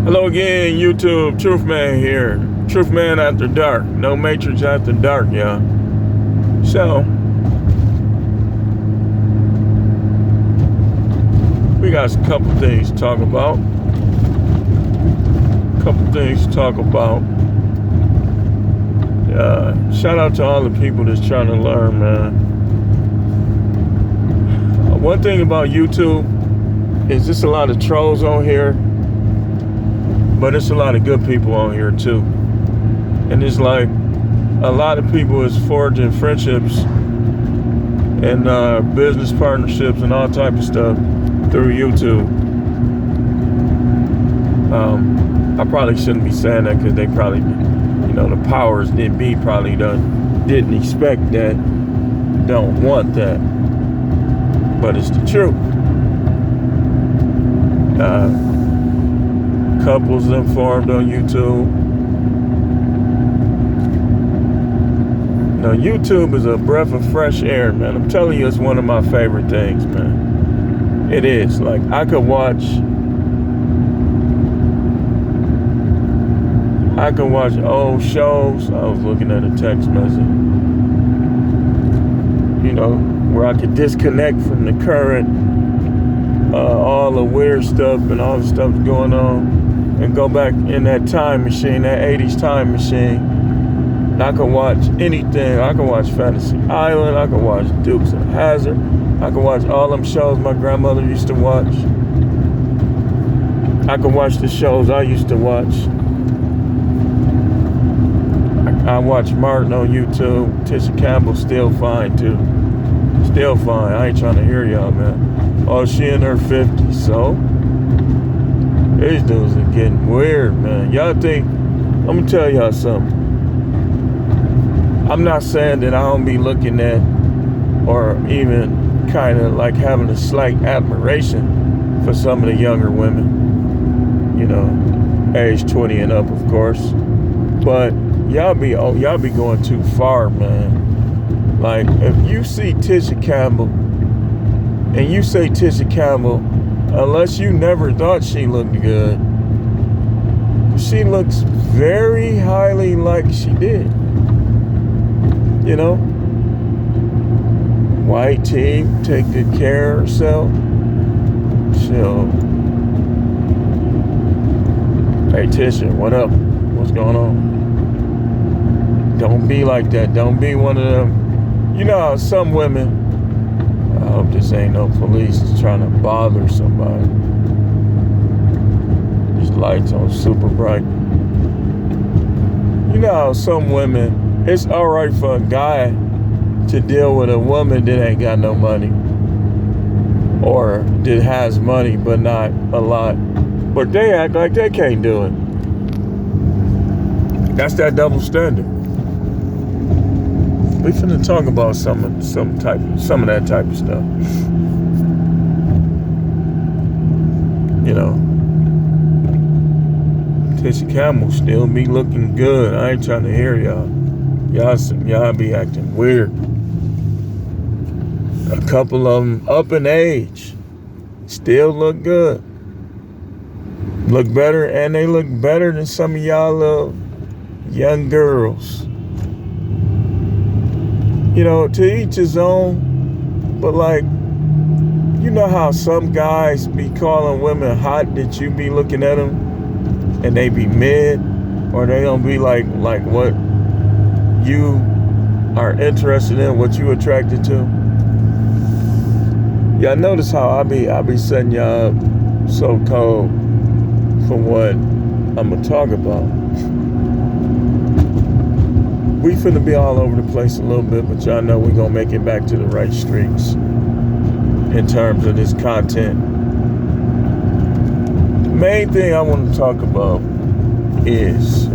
Hello again, YouTube. Truth Man here. Truth Man after dark. No Matrix after dark, y'all. So, we got a couple things to talk about. Shout out to all the people that's trying to learn, man. One thing about YouTube is there's a lot of trolls on here, but it's a lot of good people on here too. And it's like a lot of people is forging friendships and business partnerships and all type of stuff through YouTube. I probably shouldn't be saying that because they probably, the powers that be probably didn't expect that, don't want that. But it's the truth. Couples that formed on YouTube. Now, YouTube is a breath of fresh air, man. I'm telling you, it's one of my favorite things, man. It is. Like, I could watch old shows. I was looking at a text message, where I could disconnect from the current, all the weird stuff and all the stuff going on, and go back in that time machine, that 80s time machine. And I could watch anything. I could watch Fantasy Island. I could watch Dukes of Hazzard. I could watch all them shows my grandmother used to watch. I could watch the shows I used to watch. I watch Martin on YouTube. Tisha Campbell, still fine too. Still fine. I ain't trying to hear y'all, man. Oh, she in her 50s, so these dudes are getting weird, man. Y'all think, I'm gonna tell y'all something. I'm not saying that I don't be looking at or even kind of like having a slight admiration for some of the younger women, age 20 and up, of course. But y'all be going too far, man. Like, if you see Tisha Campbell and you say Tisha Campbell, unless you never thought she looked good, she looks very highly like she did. White tee, take good care of herself. Chill. Hey Tisha, what up? What's going on? Don't be like that. Don't be one of them. You know how some women, I hope this ain't no police trying to bother somebody. These lights on super bright. You know how some women, it's alright for a guy to deal with a woman that ain't got no money, or that has money but not a lot, but they act like they can't do it. That's that double standard. We finna talk about some of that type of stuff. Tisha Campbell still be looking good. I ain't trying to hear y'all. Y'all be acting weird. A couple of them up in age still look good. Look better, and they look better than some of y'all little young girls. To each his own, but like, how some guys be calling women hot that you be looking at them and they be mid, or they gonna be like what you are interested in, what you attracted to. Y'all notice how I be setting y'all up so cold for what I'm gonna talk about. We finna be all over the place a little bit, but y'all know we gonna make it back to the right streets in terms of this content. The main thing I want to talk about is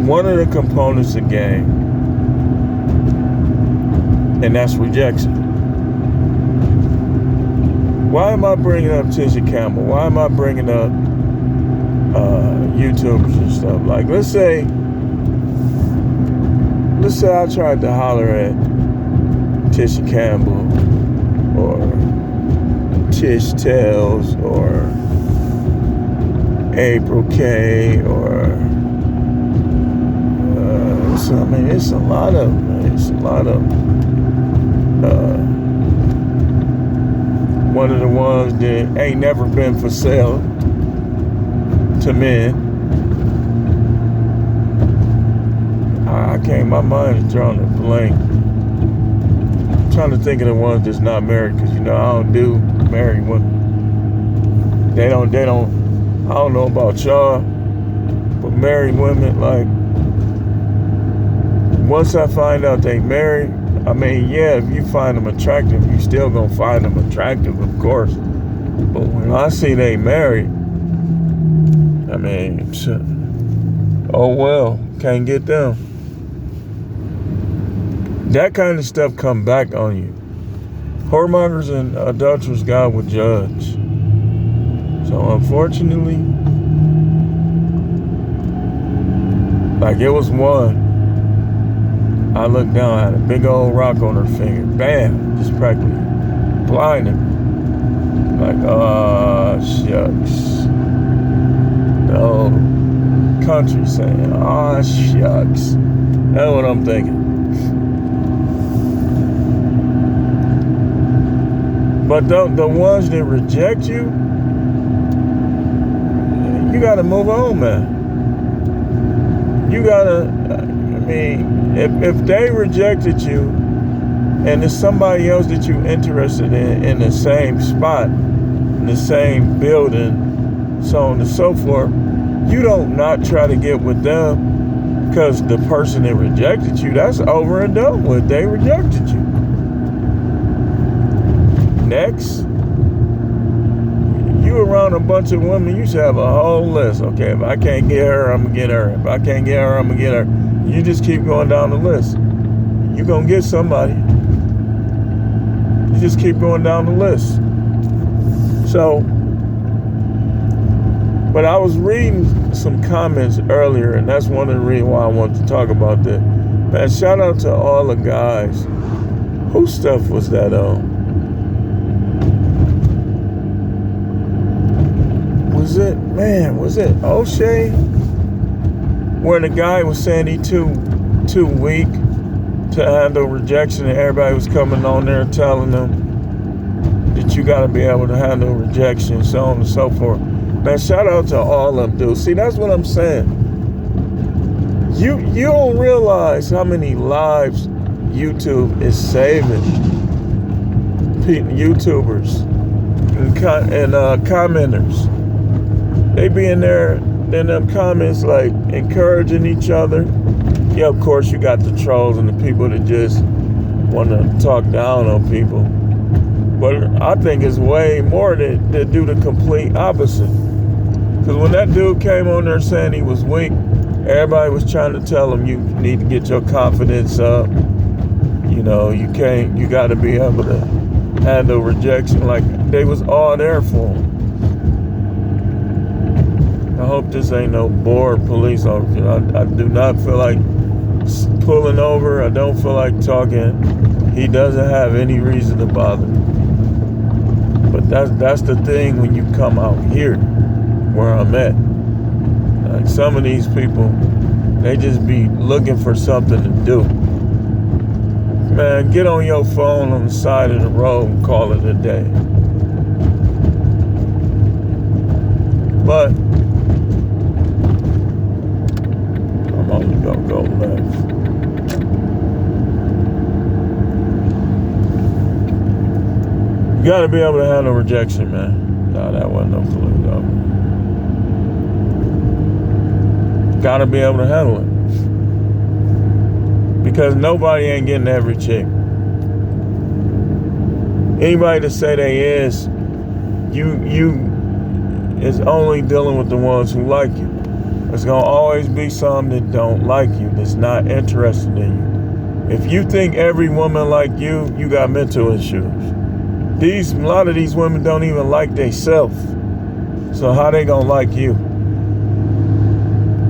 one of the components of game, and that's rejection. Why am I bringing up Tisha Campbell? Why am I bringing up YouTubers and stuff? Like, let's say I tried to holler at Tisha Campbell or Kish Tales or April K or so I mean it's a lot of one of the ones that ain't never been for sale to men. I can't, my mind is drawing a blank. I'm trying to think of the ones that's not married, because I don't do married women. They don't, I don't know about y'all, but married women, like, once I find out they married, I mean, yeah, if you find them attractive, you still gonna find them attractive, of course. But when I see they married, I mean, oh well, can't get them. That kind of stuff come back on you. Whoremongers and adulterers, God will judge. So unfortunately, like it was one, I looked down, I had a big old rock on her finger. Bam, just practically blinded. Like, oh, shucks. The old country saying, oh, shucks. That's what I'm thinking. But the ones that reject you, you gotta move on, man. You gotta, I mean, if they rejected you and there's somebody else that you're interested in the same spot, in the same building, so on and so forth, you don't not try to get with them, because the person that rejected you, that's over and done with. They rejected you. Next, you around a bunch of women, you should have a whole list. Okay, if I can't get her, I'm gonna get her. If I can't get her, I'm gonna get her. You just keep going down the list. You're gonna get somebody. You just keep going down the list. So, but I was reading some comments earlier, and that's one of the reasons why I wanted to talk about that. Man, shout out to all the guys. Whose stuff was that on? Was it O'Shea? Where the guy was saying he too weak to handle rejection, and everybody was coming on there telling them that you gotta be able to handle rejection, so on and so forth. Man, shout out to all of them, dude. See, that's what I'm saying. You don't realize how many lives YouTube is saving. YouTubers and commenters. They be in there in them comments, like, encouraging each other. Yeah, of course, you got the trolls and the people that just want to talk down on people. But I think it's way more that do the complete opposite. Because when that dude came on there saying he was weak, everybody was trying to tell him, you need to get your confidence up. You got to be able to handle rejection. Like, they was all there for him. I hope this ain't no bored police officer. I do not feel like pulling over. I don't feel like talking. He doesn't have any reason to bother. But that's the thing when you come out here, where I'm at. Like, some of these people, they just be looking for something to do. Man, get on your phone on the side of the road and call it a day. But I'm only gonna go left. You gotta be able to handle rejection, man. No, that wasn't no clue, though. Gotta be able to handle it. Because nobody ain't getting every chick. Anybody that say they is, you is only dealing with the ones who like you. There's gonna always be some that don't like you, that's not interested in you. If you think every woman like you, you got mental issues. A lot of these women don't even like themselves. So how they gonna like you?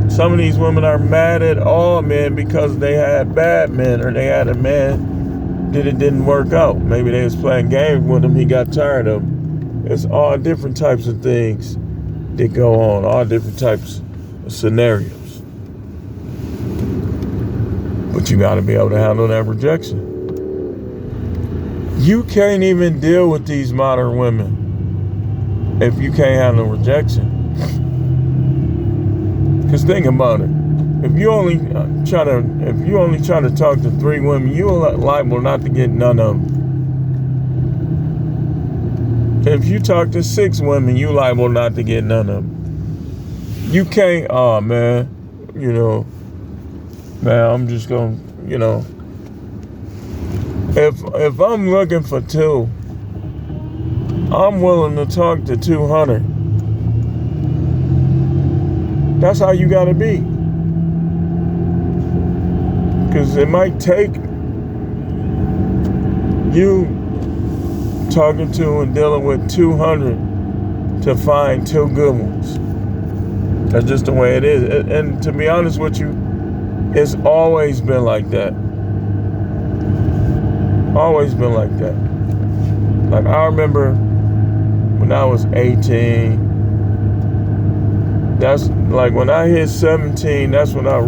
Some of these women are mad at all men because they had bad men, or they had a man that it didn't work out. Maybe they was playing games with him, he got tired of him. It's all different types of things that go on, all different types of scenarios. But you got to be able to handle that rejection. You can't even deal with these modern women if you can't handle rejection. Because think about it. If you only try to talk to 3 women, you're liable not to get none of them. If you talk to 6 women, you liable not to get none of them. You can't, man, I'm just gonna, if I'm looking for 2, I'm willing to talk to 200. That's how you gotta be. Because it might take you talking to and dealing with 200 to find 2 good ones. That's just the way it is. And to be honest with you, it's always been like that. Always been like that. Like, I remember when I was 18, that's like when I hit 17, that's when I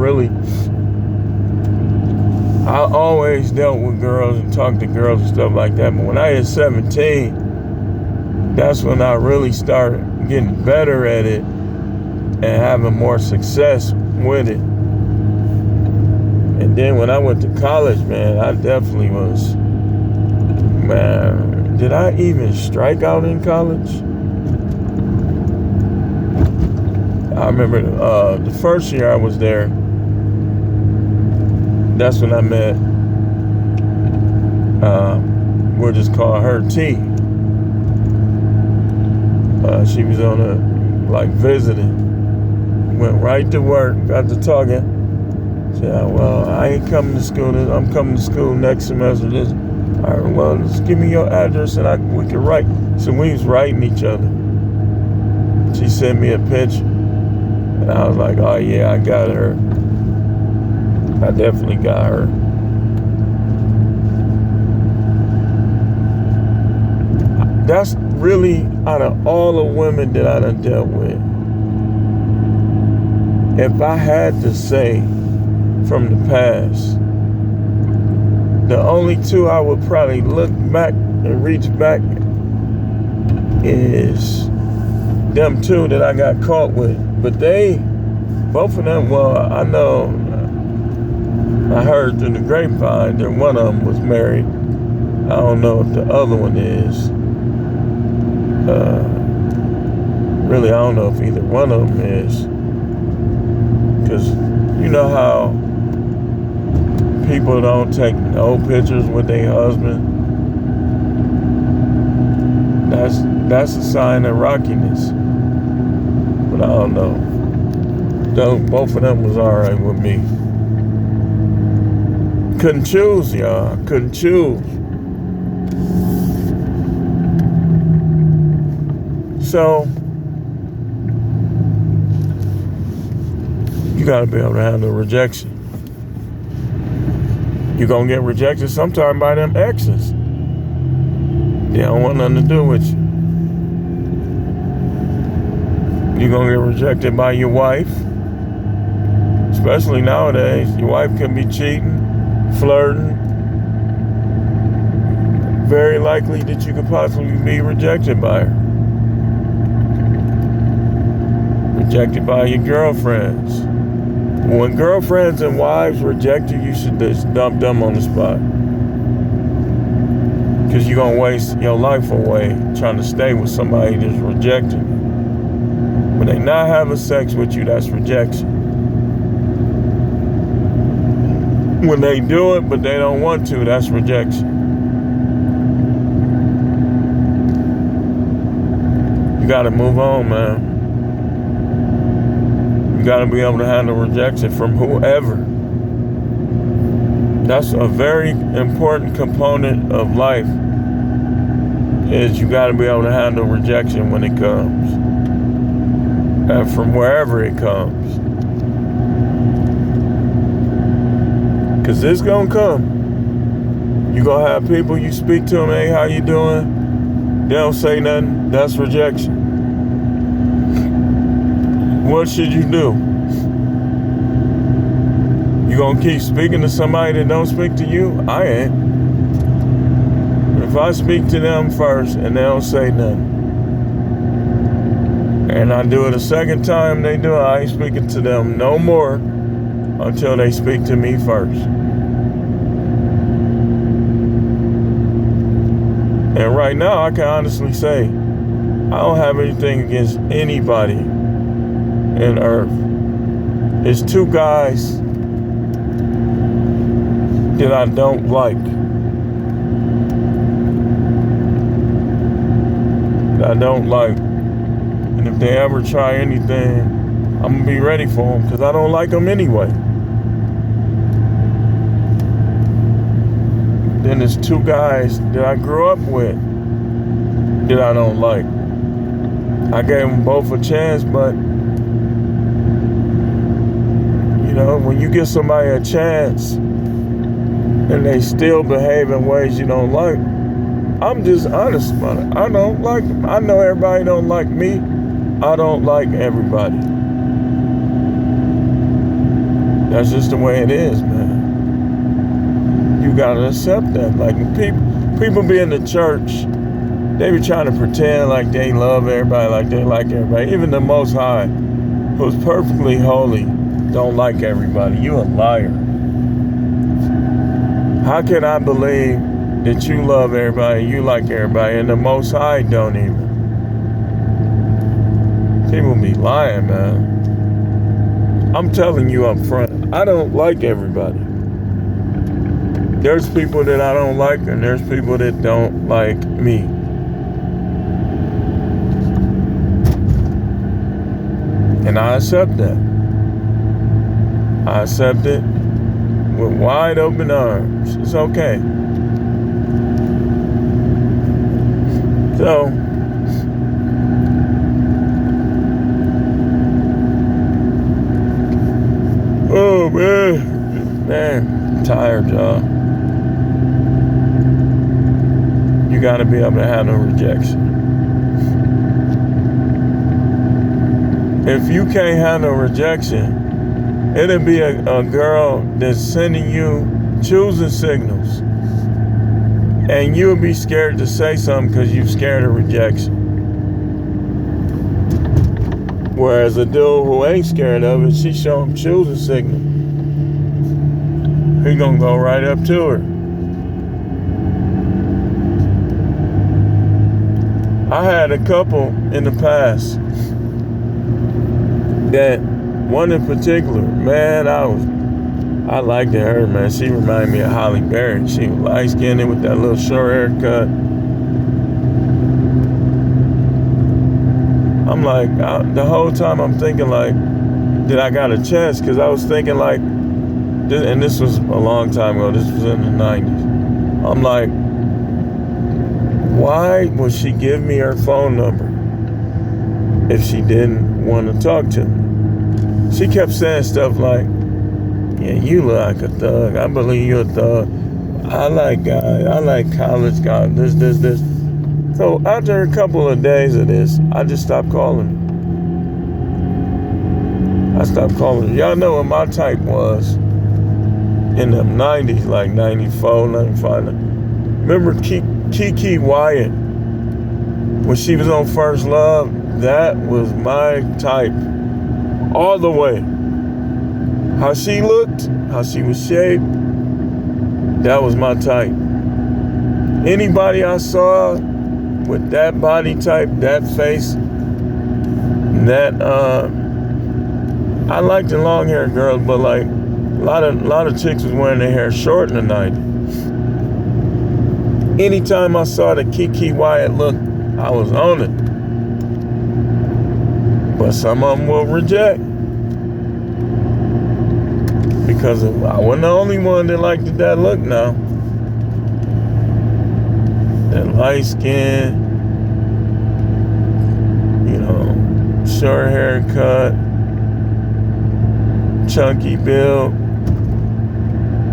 always dealt with girls and talked to girls and stuff like that. But when I hit 17, that's when I really started getting better at it and having more success with it. And then when I went to college, man, I definitely was, man, did I even strike out in college? I remember the first year I was there, that's when I met, we'll just call her T. She was visiting. Went right to work, got to talking. Said, well, I ain't coming to school. I'm coming to school next semester. All right, well, just give me your address and we can write. So we was writing each other. She sent me a picture. And I was like, oh yeah, I got her. I definitely got her. That's really, out of all the women that I done dealt with, if I had to say from the past, the only 2 I would probably look back and reach back is them 2 that I got caught with. But both of them, well, I know, I heard through the grapevine that one of them was married. I don't know if the other one is. Really, I don't know if either one of them is. Because you know how people don't take old pictures with their husband? That's a sign of rockiness. But I don't know. Both of them was all right with me. Couldn't choose, y'all. Couldn't choose. So, you gotta be able to handle rejection. You're gonna get rejected sometime by them exes. They don't want nothing to do with you. You're gonna get rejected by your wife. Especially nowadays, your wife can be cheating, flirting. Very likely that you could possibly be rejected by her. Rejected by your girlfriends. When girlfriends and wives reject you, you should just dump them on the spot. Because you're going to waste your life away trying to stay with somebody that's rejecting you. When they not having sex with you, that's rejection. When they do it, but they don't want to, that's rejection. You got to move on, man. You got to be able to handle rejection from whoever. That's a very important component of life, is you got to be able to handle rejection when it comes. And from wherever it comes. Because it's going to come. You're going to have people, you speak to them, hey, how you doing? They don't say nothing. That's rejection. What should you do? You gonna keep speaking to somebody that don't speak to you? I ain't. If I speak to them first and they don't say nothing, and I do it a second time they do it, I ain't speaking to them no more until they speak to me first. And right now, I can honestly say, I don't have anything against anybody in earth. There's two guys that I don't like. That I don't like. And if they ever try anything, I'm going to be ready for them because I don't like them anyway. Then there's two guys that I grew up with that I don't like. I gave them both a chance, but you know, when you give somebody a chance and they still behave in ways you don't like, I'm just honest about it. I don't like them. I know everybody don't like me. I don't like everybody. That's just the way it is, man. You gotta accept that. Like people be in the church, they be trying to pretend like they love everybody, like they like everybody. Even the Most High, who's perfectly holy, don't like everybody. You a liar. How can I believe that you love everybody, you like everybody, and the Most High don't even? People be lying, man. I'm telling you up front, I don't like everybody. There's people that I don't like, and there's people that don't like me. And I accept that. I accept it with wide open arms. It's okay. So, oh man, I'm tired, y'all. You gotta be able to handle rejection. If you can't handle rejection, it'll be a girl that's sending you choosing signals. And you'll be scared to say something because you're scared of rejection. Whereas a dude who ain't scared of it, she show him choosing signal, he gonna go right up to her. I had a couple in the past that one in particular, man, I liked her, man. She reminded me of Holly Berry. She was light-skinned with that little short haircut. I'm like, the whole time I'm thinking like, did I got a chance? Because I was thinking like, and this was a long time ago. This was in the 90s. I'm like, why would she give me her phone number if she didn't want to talk to me? She kept saying stuff like, yeah, you look like a thug. I believe you're a thug. I like guys. I like college guys. This. So after a couple of days of this, I just stopped calling her. I stopped calling her. Y'all know what my type was in the 90s, like 94, 95. Remember Kiki Wyatt? When she was on First Love, that was my type. All the way. How she looked, how she was shaped, that was my type. Anybody I saw with that body type, that face, that I liked the long haired girls, but like a lot of chicks was wearing their hair short in the 90s. Anytime I saw the Kiki Wyatt look, I was on it. But some of them will reject. Because I wasn't the only one that liked that look now. That light skin, you know, short haircut, chunky build.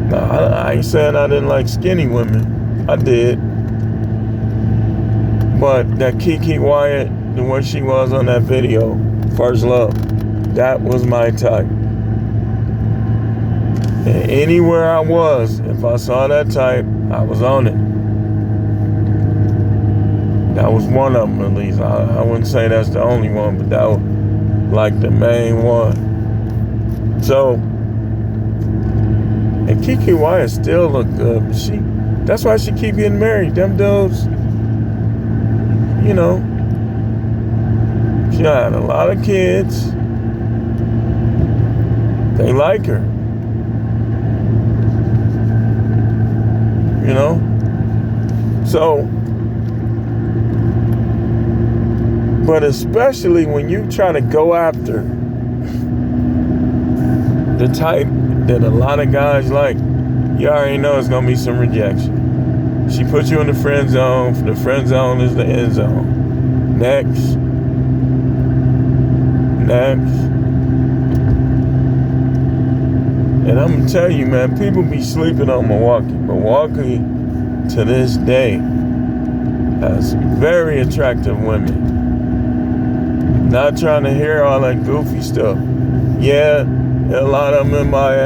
Nah, I ain't saying I didn't like skinny women. I did. But that Kiki Wyatt, the way she was on that video, First Love, that was my type. And anywhere I was, if I saw that type, I was on it. That was one of them, at least. I wouldn't say that's the only one, but that was like the main one. So, and Kiki Wyatt still look good. That's why she keep getting married. Them dudes, you know, she had a lot of kids. They like her. You know? So, but especially when you try to go after the type that a lot of guys like, you already know it's gonna be some rejection. She puts you in the friend zone. The friend zone is the end zone. Next. And I'm gonna tell you, man, people be sleeping on Milwaukee. Milwaukee, to this day, has very attractive women. Not trying to hear all that goofy stuff. Yeah, a lot of them in my